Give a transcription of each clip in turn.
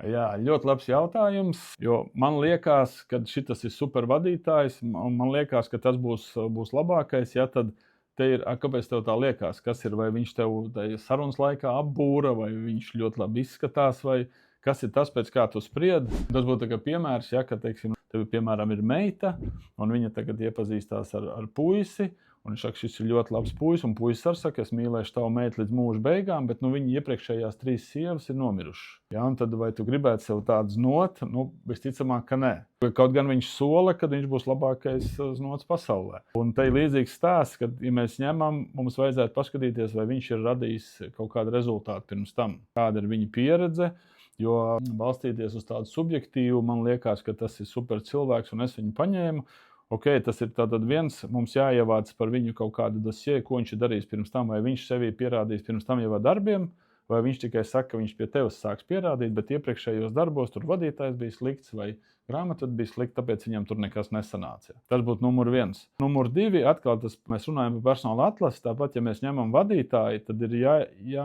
Jā, ļoti labs jautājums, jo man liekas, ka šitas ir super vadītājs, un man liekas, ka tas būs labākais, ja tad te ir, kāpēc tev tā liekas, kas ir, vai viņš tev sarunas laikā apbūra, vai viņš ļoti labi izskatās, vai kas ir tas, pēc kā tu spriedi. Tas būtu tā kā piemērs, ja, ka, teiksim, tev, piemēram, ir meita, un viņa tagad iepazīstās ar puisi, un viņš saka, šis ir ļoti labs puisis, un puisis arī saka, es mīlēšu tavu meitu līdz mūža beigām, bet viņa iepriekšējās 3 sievas ir nomirušas. Ja, un tad vai tu gribētu sev tādu znotu? Visticamāk, ka nē. Kaut gan viņš sola, ka viņš būs labākais znots pasaulē. Un te ir līdzīgs stāsts, ka, ja mēs ņemam, mums vajadzētu paskatīties, vai viņš ir radījis kaut kādu rezultātu pirms tam. Kāda ir viņa pieredze, jo balstīties uz tādu subjektīvu, man liekas, ka tas ir super cilvēks, un es viņu paņēmu. Tas ir tātad viens, mums jāievāc par viņu kaut kādu dosie, ko viņš ir darījis pirms tam, vai viņš sevī pierādījis pirms tam jau ar darbiem, vai viņš tikai saka, ka viņš pie tevis sāks pierādīt, bet iepriekšējos darbos tur vadītājs bija slikts vai grāmatvedi bija slikta, tāpēc viņam tur nekas nesanāca. Tas būtu numur 1. Numur 2, atkal mēs runājam par personāla atlasi, tāpat, ja mēs ņemam vadītāju, tad ir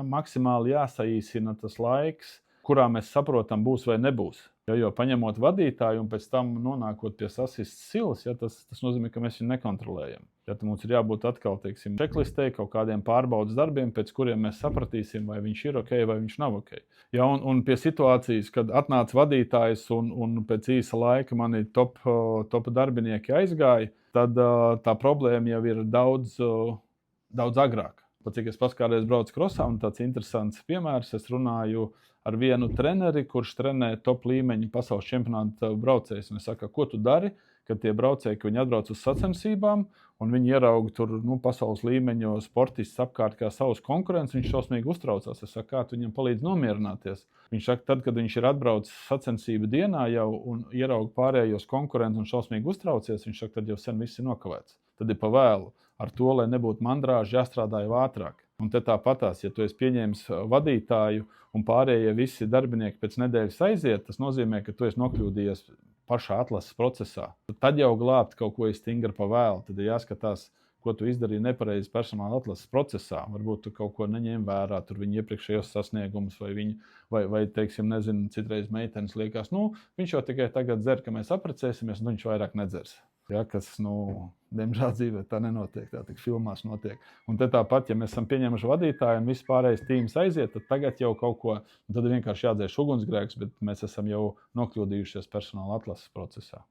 maksimāli jāsaīsina tas laiks, kurā mēs saprotam, būs vai nebūs. Jo paņemot vadītāju un pēc tam nonākot pie sasistas silas, tas nozīmē, ka mēs viņu nekontrolējam. Mums ir jābūt atkal, teiksim, čeklistei, kaut kādiem pārbaudas darbiem, pēc kuriem mēs sapratīsim, vai viņš ir ok, vai viņš nav ok. Ja, un pie situācijas, kad atnāca vadītājs un pēc īsa laika mani top darbinieki aizgāja, tad tā problēma jau ir daudz agrāk. Pat cik es kādreiz braucu krosā, un tāds interesants piemērs, es runāju ar vienu treneri, kurš trenē top līmeņa pasaules čempionāta braucējus. Un es saku, ko tu dari, kad tie braucēji, ka viņi atbrauc uz sacensībām, un viņi ierauga tur pasaules līmeņa sportistus apkārt kā savus konkurentus, viņš šausmīgi uztraucās. Es saku, kā tu viņam palīdz nomierināties? Viņš saka, tad, kad viņš ir atbraucis sacensību dienā jau un ierauga pārējos konkurentus un šausmīgi uztraucies, viņš saka, tad jau sen viss ir nokavēts. Tad ir pa vēlu. Ar to, lai nebūtu mandrāži, jāstrādā jau ātrāk. Un te tāpatās, ja tu esi pieņēmis vadītāju un pārējie visi darbinieki pēc nedēļas aiziet, tas nozīmē, ka tu esi nokļūdījies pašā atlases procesā. Tad jau glābt kaut ko ir stingri pa vēlu. Tad ir jāskatās, ko tu izdarīji nepareizi personāla atlases procesā. Varbūt tu kaut ko neņem vērā, tur viņa iepriekšējos sasniegumus, vai teiksim, nezinu, citreiz meitenes liekas, viņš jau tikai tagad dzer, ka mēs apprecēsimies, un viņš vairāk nedzers. Ja, kas, diemžēl dzīvē tā nenotiek, tā tik filmās notiek. Un te tāpat, ja mēs esam pieņemuši vadītāju un viss pārējais tīms aiziet, tad tagad jau kaut ko, tad ir vienkārši jādzēš ugunsgrēks, bet mēs esam jau nokļūdījušies personāla atlases procesā.